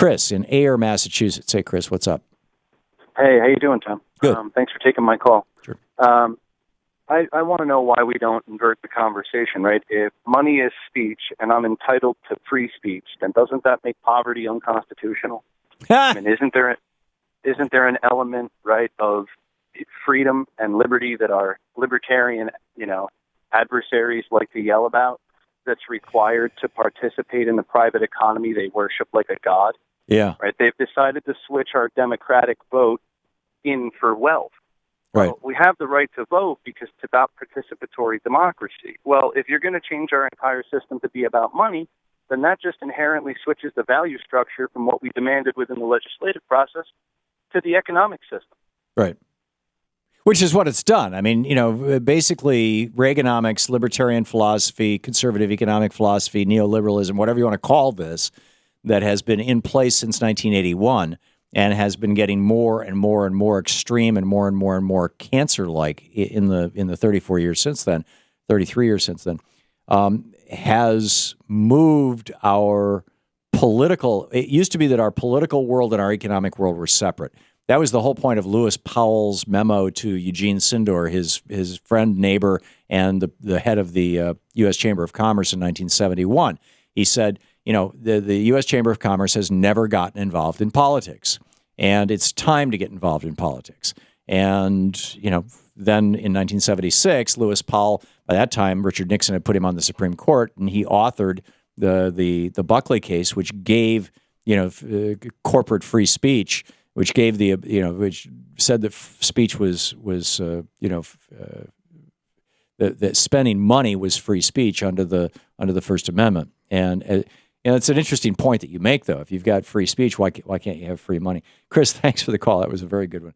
Chris in Ayer, Massachusetts. Hey, Chris, what's up? Hey, how you doing, Tom? Good. Thanks for taking my call. Sure. I want to know why we don't invert the conversation, right? If money is speech and I'm entitled to free speech, then doesn't that make poverty unconstitutional? I mean, isn't there an element, right, of freedom and liberty that our libertarian, adversaries like to yell about that's required to participate in the private economy they worship like a god? Yeah. Right? They've decided to switch our democratic vote in for wealth. Right. Well, we have the right to vote because it's about participatory democracy. Well, if you're going to change our entire system to be about money, then that just inherently switches the value structure from what we demanded within the legislative process to the economic system. Right. Which is what it's done. I mean, basically Reaganomics, libertarian philosophy, conservative economic philosophy, neoliberalism, whatever you want to call this, that has been in place since 1981 and has been getting more and more and more extreme and more cancer-like in the 34 years since then, 33 years since then, has moved our political. It used to be that our political world and our economic world were separate. That was the whole point of Lewis Powell's memo to Eugene Sindor, his friend, neighbor, and the head of the U.S. Chamber of Commerce in 1971. He said, the U.S. Chamber of Commerce has never gotten involved in politics, and it's time to get involved in politics. And, then in 1976, Lewis Powell, by that time, Richard Nixon had put him on the Supreme Court, and he authored the Buckley case, which gave, corporate free speech, which gave which said that speech was that spending money was free speech under the First Amendment. And it's an interesting point that you make, though. If you've got free speech, why can't you have free money? Chris, thanks for the call. That was a very good one.